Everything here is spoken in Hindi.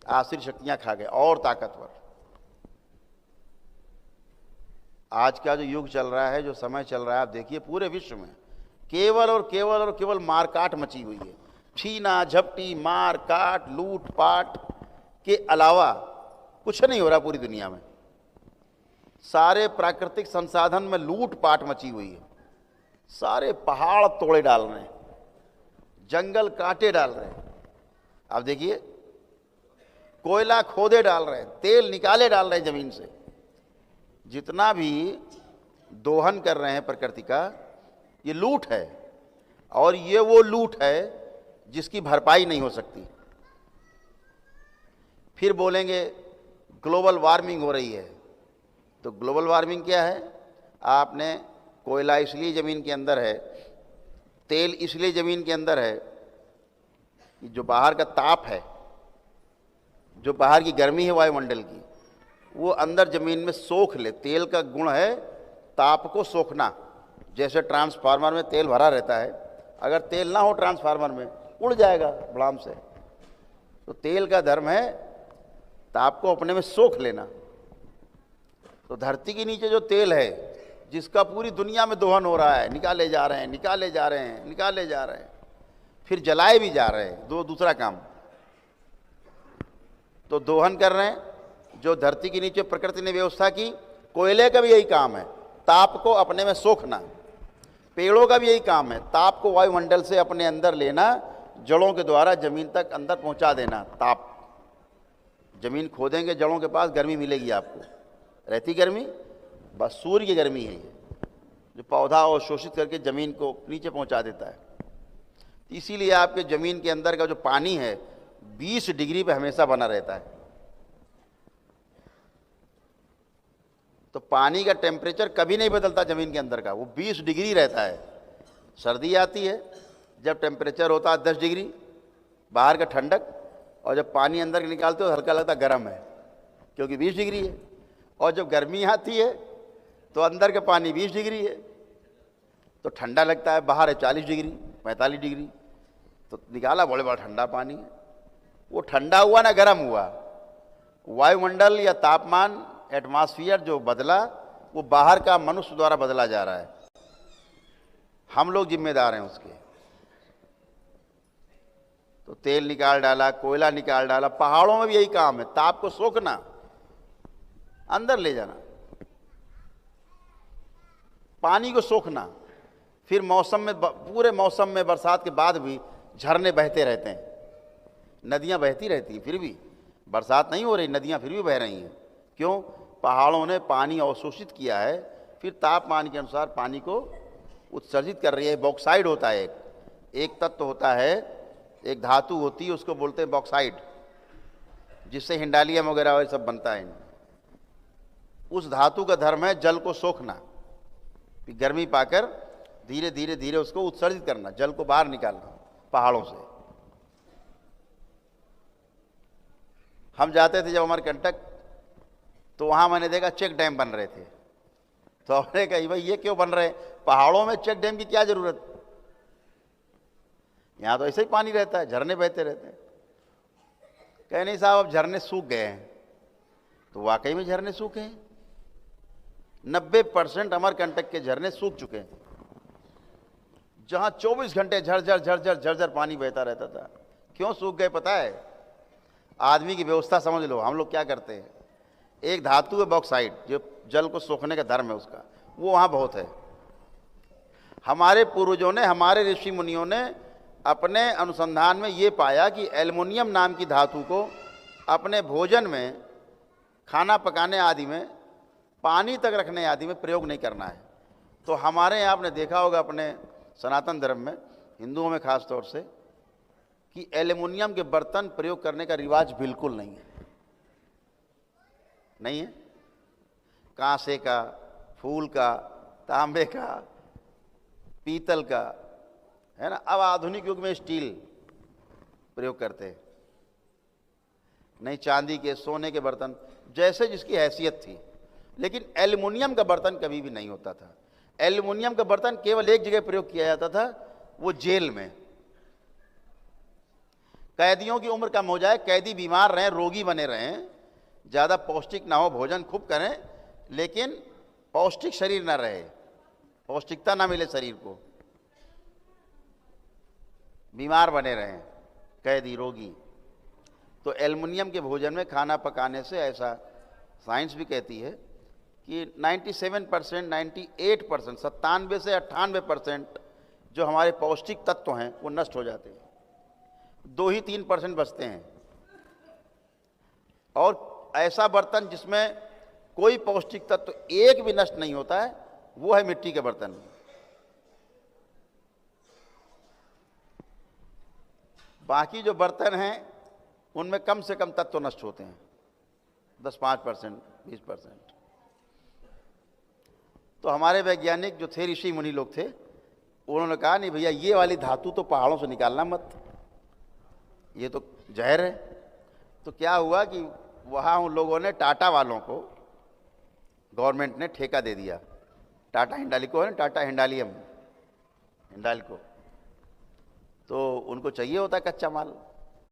आसुरी शक्तियां खा गए और ताकतवर। आज का जो युग चल रहा है, जो समय चल रहा है, आप देखिए पूरे विश्व में केवल और केवल और केवल मारकाट मची हुई है। छीना झपटी, मार काट, लूट पाट के अलावा कुछ नहीं हो रहा पूरी दुनिया में। सारे प्राकृतिक संसाधन में लूट पाट मची हुई है। सारे पहाड़ तोड़े डाल रहे हैं, जंगल काटे डाल रहे हैं। आप देखिए कोयला खोदे डाल रहे हैं, तेल निकाले डाल रहे हैं जमीन से। जितना भी दोहन कर रहे हैं प्रकृति का, ये लूट है। और ये वो लूट है जिसकी भरपाई नहीं हो सकती। फिर बोलेंगे ग्लोबल वार्मिंग हो रही है। तो ग्लोबल वार्मिंग क्या है? आपने कोयला इसलिए ज़मीन के अंदर है, तेल इसलिए ज़मीन के अंदर है कि जो बाहर का ताप है, जो बाहर की गर्मी है वायुमंडल की, वो अंदर ज़मीन में सोख ले। तेल का गुण है ताप को सोखना। जैसे ट्रांसफार्मर में तेल भरा रहता है, अगर तेल ना हो ट्रांसफार्मर में उड़ जाएगा बड़ाम से। तो तेल का धर्म है ताप को अपने में सोख लेना। तो धरती के नीचे जो तेल है, जिसका पूरी दुनिया में दोहन हो रहा है, निकाले जा रहे हैं, निकाले जा रहे हैं, निकाले जा रहे हैं, फिर जलाए भी जा रहे हैं, दूसरा काम। तो दोहन कर रहे हैं जो धरती के नीचे प्रकृति ने व्यवस्था की। कोयले का भी यही काम है, ताप को अपने में सोखना। पेड़ों का भी यही काम है, ताप को वायुमंडल से अपने अंदर लेना, जड़ों के द्वारा जमीन तक अंदर पहुंचा देना। ताप, जमीन खोदेंगे जड़ों के पास, गर्मी मिलेगी आपको। रहती गर्मी बस सूर्य की गर्मी है ये, जो पौधा अवशोषित करके जमीन को नीचे पहुंचा देता है। इसीलिए आपके जमीन के अंदर का जो पानी है 20 डिग्री पे हमेशा बना रहता है। तो पानी का टेम्परेचर कभी नहीं बदलता जमीन के अंदर का, वो 20 डिग्री रहता है। सर्दी आती है जब टेम्परेचर होता है 10 डिग्री, बाहर का ठंडक, और जब पानी अंदर के निकालते हो हल्का लगता गर्म है, क्योंकि 20 डिग्री है। और जब गर्मी आती है तो अंदर का पानी 20 डिग्री है, तो ठंडा लगता है। बाहर है 40 डिग्री 45 डिग्री, तो निकाला बड़े बड़ा ठंडा पानी है। वो ठंडा हुआ ना गर्म हुआ, वायुमंडल या तापमान, एटमॉस्फेयर जो बदला, वो बाहर का मनुष्य द्वारा बदला जा रहा है। हम लोग जिम्मेदार हैं उसके। तो तेल निकाल डाला, कोयला निकाल डाला। पहाड़ों में भी यही काम है, ताप को सोखना, अंदर ले जाना, पानी को सोखना। फिर मौसम में, पूरे मौसम में, बरसात के बाद भी झरने बहते रहते हैं, नदियां बहती रहती हैं। फिर भी बरसात नहीं हो रही, नदियां फिर भी बह रही हैं। क्यों? पहाड़ों ने पानी अवशोषित किया है, फिर तापमान के अनुसार पानी को उत्सर्जित कर रही है। बॉक्साइड होता है एक तत्व होता है, एक धातु होती है, उसको बोलते हैं बॉक्साइड, जिससे हिंडालियम वगैरह वह सब बनता है। उस धातु का धर्म है जल को सोखना, गर्मी पाकर धीरे धीरे धीरे उसको उत्सर्जित करना, जल को बाहर निकालना पहाड़ों से। हम जाते थे जब अमरकंटक, तो वहां मैंने देखा चेक डैम बन रहे थे। तो हमने कहा भाई ये क्यों बन रहे हैं, पहाड़ों में चेक डैम की क्या जरूरत, यहां तो ऐसे ही पानी रहता है, झरने बहते रहते हैं। कहे नहीं साहब अब झरने सूख गए हैं। तो वाकई में झरने सूखे हैं, 90% अमरकंटक के झरने सूख चुके हैं। जहां 24 घंटे झरझर झरझर झरझर पानी बहता रहता था। क्यों सूख गए पता है? आदमी की व्यवस्था समझ लो। हम लोग क्या करते हैं, एक धातु है बॉक्साइड, जो जल को सोखने का धर्म है उसका, वो वहां बहुत है। हमारे पूर्वजों ने, हमारे ऋषि मुनियों ने अपने अनुसंधान में ये पाया कि एल्युमिनियम नाम की धातु को अपने भोजन में, खाना पकाने आदि में, पानी तक रखने आदि में प्रयोग नहीं करना है। तो हमारे यहाँ आपने देखा होगा अपने सनातन धर्म में, हिंदुओं में खास तौर से, कि एल्युमिनियम के बर्तन प्रयोग करने का रिवाज बिल्कुल नहीं है। नहीं है। कांसे का, फूल का, तांबे का, पीतल का, है ना। अब आधुनिक युग में स्टील प्रयोग करते हैं, नहीं चांदी के, सोने के बर्तन, जैसे जिसकी हैसियत थी। लेकिन एल्युमिनियम का बर्तन कभी भी नहीं होता था। एल्युमिनियम का बर्तन केवल एक जगह प्रयोग किया जाता था, वो जेल में। कैदियों की उम्र कम हो जाए, कैदी बीमार रहें, रोगी बने रहें, ज़्यादा पौष्टिक ना हो, भोजन खूब करें, लेकिन पौष्टिक शरीर ना रहे, पौष्टिकता ना मिले शरीर को, बीमार बने रहें कैदी, रोगी, तो एल्युमिनियम के भोजन में खाना पकाने से, ऐसा साइंस भी कहती है कि 97%, 98%, 97 से 98% जो हमारे पौष्टिक तत्व हैं वो नष्ट हो जाते हैं, 2 ही 3% बचते हैं। और ऐसा बर्तन जिसमें कोई पौष्टिक तत्व एक भी नष्ट नहीं होता है, वो है मिट्टी के बर्तन। बाकी जो बर्तन हैं उनमें कम से कम तत्व नष्ट होते हैं, 10-5%, 20%। तो हमारे वैज्ञानिक जो थे, ऋषि मुनि लोग थे, उन्होंने कहा नहीं भैया, ये वाली धातु तो पहाड़ों से निकालना मत, ये तो जहर है। तो क्या हुआ कि वहाँ उन लोगों ने, टाटा वालों को गवर्नमेंट ने ठेका दे दिया, टाटा हिंडाल्को है ना, टाटा हिंडालियम, हिंडाल्को, तो उनको चाहिए होता है कच्चा माल।